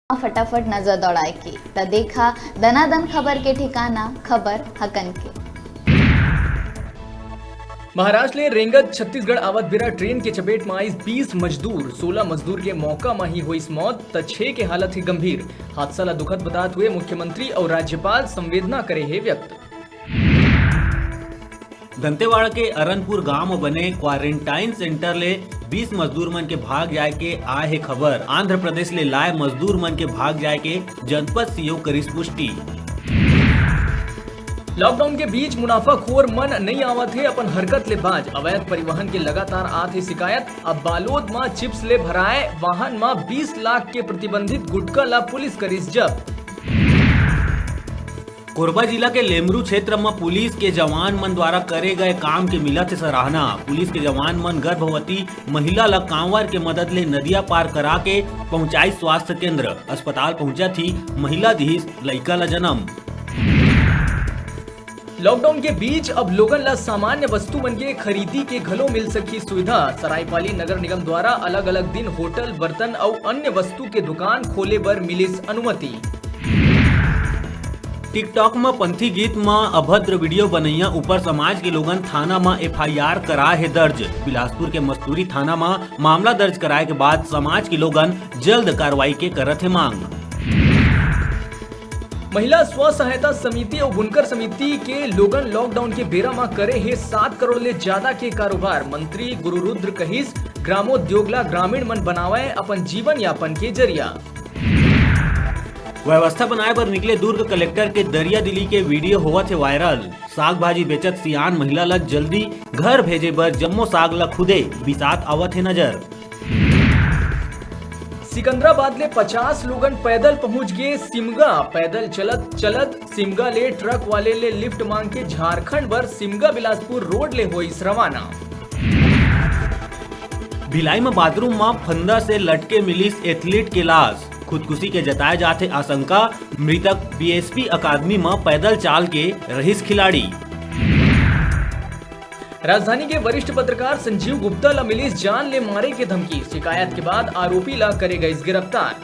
फटाफट नजर दौड़ाए की त देखा दनादन खबर के ठिकाना खबर हकन के। महाराष्ट्र ले रेंगत छत्तीसगढ़ आवत बिरा ट्रेन के चपेट में आई 20 मजदूर 16 मजदूर के मौका में ही हुई मौत त 6 के हालत ही गंभीर। हादसा ला दुखद बताते हुए मुख्यमंत्री और राज्यपाल संवेदना करे है व्यक्त। दंतेवाड़ा के अरनपुर गांव में बने क्वारंटाइन सेंटर ले 20 मजदूर मन के भाग जाए के आए है खबर। आंध्र प्रदेश ले लाए मजदूर मन के भाग जाए के जनपद सीओ करिस पुष्टि। लॉकडाउन के बीच मुनाफाखोर मन नहीं आवत है अपन हरकत ले बाज। अवैध परिवहन के लगातार आत है शिकायत। अब बालोद में चिप्स ले भराए वाहन में 20 लाख के प्रतिबंधित गुटखा ला पुलिस करिस जब्त। कोरबा जिला के लेमरू क्षेत्र में पुलिस के जवान मन द्वारा करे गए काम के मिलत है सराहना। पुलिस के जवान मन गर्भवती महिला ला कांवर के मदद ले नदिया पार करा के पहुंचाई स्वास्थ्य केंद्र। अस्पताल पहुंचा थी महिला दिहिस लइका ला जन्म। लॉकडाउन के बीच अब लोगन ला सामान्य वस्तु मन के खरीदी के घलो मिल सकी सुविधा। सरायपाली नगर निगम द्वारा अलग अलग दिन होटल बर्तन और अन्य वस्तु के दुकान खोले बर मिलिस अनुमति। टिकटॉक में पंथी गीत में अभद्र वीडियो बनैया ऊपर समाज के लोगन थाना में एफआईआर कराए है दर्ज। बिलासपुर के मस्तूरी थाना में मामला दर्ज कराए के बाद समाज के लोगन जल्द कार्रवाई के करत है मांग। महिला स्व सहायता समिति और बुनकर समिति के लोगन लॉकडाउन के बेरा में करे है 7 करोड़ ले ज्यादा के कारोबार। मंत्री गुरुरुद्र कहिस ग्रामोद्योग ला ग्रामीण मन बनावे अपन जीवन यापन के जरिया। व्यवस्था बनाए पर निकले दुर्ग कलेक्टर के दरिया दिली के वीडियो हुआ थे वायरल। साग भाजी बेचत सियान महिला ला जल्दी घर भेजे बर जम्मो साग ला खुदे बिसात आवत है नजर। सिकंदराबाद ले 50 लोगन पैदल पहुंच गए सिमगा। पैदल चलत चलत सिमगा ले ट्रक वाले ले लिफ्ट मांग के झारखंड बर सिमगा बिलासपुर रोड ले हुई रवाना। भिलाई में बाथरूम में फंदा से लटके मिलिस एथलीट के लाश। खुदकुशी के जताए जाते आशंका। मृतक बीएसपी अकादमी में पैदल चाल के रहीस खिलाड़ी। राजधानी के वरिष्ठ पत्रकार संजीव गुप्ता ला मिलिस जान ले मारे के धमकी। शिकायत के बाद आरोपी ला करेगा इस गिरफ्तार।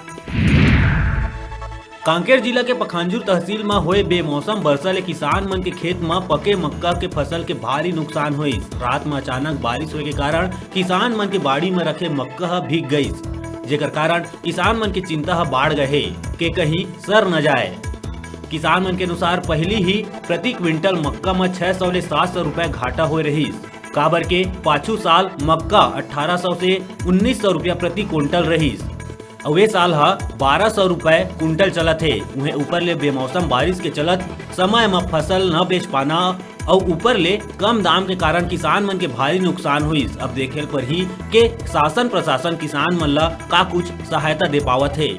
कांकेर जिला के पखांजूर तहसील में हुए बेमौसम वर्षा ले किसान मन के खेत में पके मक्का के फसल के भारी नुकसान हुई। रात में अचानक बारिश होने के कारण किसान मन के बाड़ी में रखे मक्का भीग गई, जेकर कारण किसान मन की चिंता बाढ़ गए के कहीं सर न जाए। किसान मन के अनुसार पहली ही प्रति क्विंटल मक्का में 600 ले 700 रुपए घाटा हो रही। काबर के पाछू साल मक्का 1800 से 1900 रुपया प्रति क्विंटल रही। अवे साल 1200 रुपए कुंटल चलत है। उन्हें ऊपर ले बेमौसम बारिश के चलत समय में फसल न बेच पाना और ऊपर ले कम दाम के कारण किसान मन के भारी नुकसान हुई। अब देखे पर ही के शासन प्रशासन किसान मन ला का कुछ सहायता दे पावत है।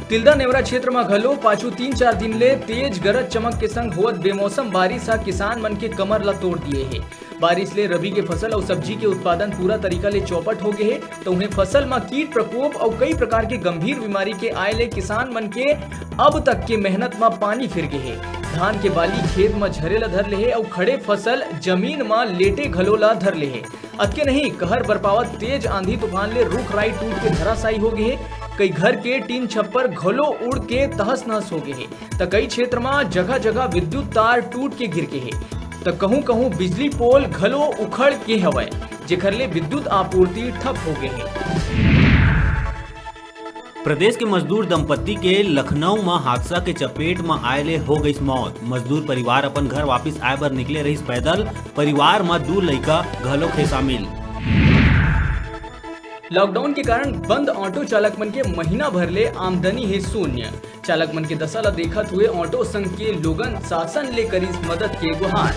तिल्दा नेवरा क्षेत्र में घलो पाछू 3-4 दिन ले तेज गरज चमक के संग होवत बेमौसम बारिश किसान मन के कमर ला तोड़ दिए है। बारिश ले रबी के फसल और सब्जी के उत्पादन पूरा तरीका ले चौपट हो गए है, तो उन्हें फसल में कीट प्रकोप और कई प्रकार के गंभीर बीमारी के आए ले किसान मन के अब तक के मेहनत में पानी फिर गए है। धान के बाली खेत में झरे ला धर ले है और खड़े फसल जमीन में लेटे घलो ला धर ले है। अतके नहीं कहर बरपावत तेज आंधी तूफान ले रुख राई टूट के धराशायी हो गए है। कई घर के टीन छप्पर घलो उड़ के तहस नहस हो गए है, तो कई क्षेत्र में जगह जगह विद्युत तार टूट के गिर के है, तो कहूँ कहूँ बिजली पोल घलो उखड़ के हवय, जेकर ले विद्युत आपूर्ति ठप हो गए है। प्रदेश के मजदूर दंपत्ति के लखनऊ में हादसा के चपेट में आए ले हो गई मौत। मजदूर परिवार अपन घर वापस आए बर निकले रही पैदल। परिवार में 2 लड़का घलो थे शामिल। लॉकडाउन के कारण बंद ऑटो चालक मन के महीना भर ले आमदनी है शून्य। चालक मन के दशा ला देखत हुए ऑटो संघ के लोगन शासन ले करी मदद के गुहार।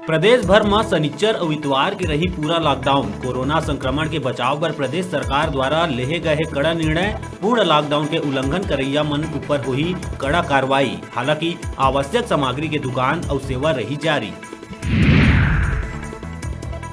प्रदेश भर में शनिचर और इतवार के रही पूरा लॉकडाउन। कोरोना संक्रमण के बचाव पर प्रदेश सरकार द्वारा लेहे गए कड़ा निर्णय। पूर्ण लॉकडाउन के उल्लंघन करैया मन ऊपर हुई कड़ा कार्रवाई। हालांकि आवश्यक सामग्री के दुकान और सेवा रही जारी।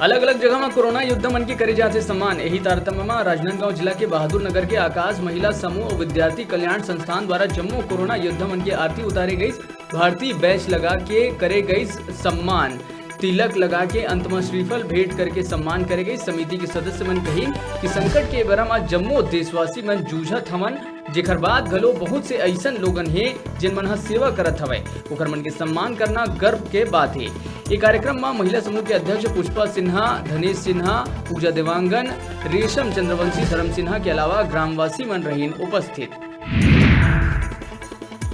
अलग अलग जगह में कोरोना योद्धा मन के करे जाते सम्मान। यही तारतम्य में राजनांदगांव जिला के बहादुर नगर के आकाश महिला समूह और विद्यार्थी कल्याण संस्थान द्वारा जम्मू कोरोना योद्धा मन की आरती उतारे गई। भारतीय बैच लगा के करे गई सम्मान। तिलक लगा के अंत में श्रीफल भेंट करके सम्मान करे गई। समिति के सदस्य मन कही कि संकट के बेरा में जम्मो देशवासी मन जूझत हवन, जेकर बाद घलो बहुत से ऐसन लोगन हे जिन मन सेवा करत हवय, ओकर मन के सम्मान करना गर्व के बात है। ये कार्यक्रम में महिला समूह के अध्यक्ष पुष्पा सिन्हा, धनेश सिन्हा, पूजा देवांगन, रेशम चंद्रवंशी, धर्म सिन्हा के अलावा ग्रामवासी मन रहीन उपस्थित।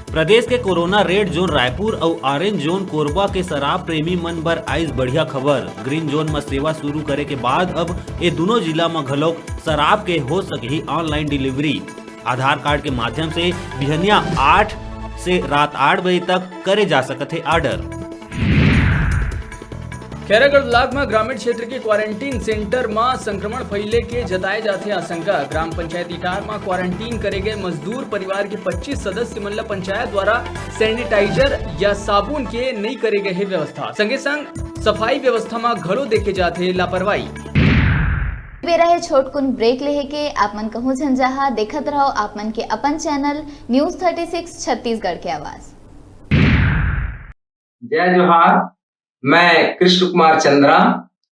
प्रदेश के कोरोना रेड जोन रायपुर और ऑरेंज जोन कोरबा के शराब प्रेमी मन बर आइस बढ़िया खबर। ग्रीन जोन में सेवा शुरू करे के बाद अब ये दोनों जिला में घलोक शराब के हो सके ऑनलाइन डिलीवरी। आधार कार्ड के माध्यम से बिहनिया 8 से रात 8 बजे तक करे जा सकते है ऑर्डर। खैरागढ़ ब्लॉक में ग्रामीण क्षेत्र के क्वारंटीन सेंटर में संक्रमण फैले के जताए जाते आशंका। ग्राम पंचायत इटार में क्वारंटीन करे गए मजदूर परिवार के 25 सदस्य मन ला पंचायत द्वारा सैनिटाइजर या साबुन के नहीं करे गए व्यवस्था। संगे संग सफाई व्यवस्था में घलो देखे जाते लापरवाही। बेरा है छोटकुन ब्रेक लेहे के आप मन कहूँ झंझाहा देखत रहो आप मन के अपन चैनल न्यूज 36 छत्तीसगढ़ के आवाज। जय जोहार, मैं कृष्ण कुमार चंद्रा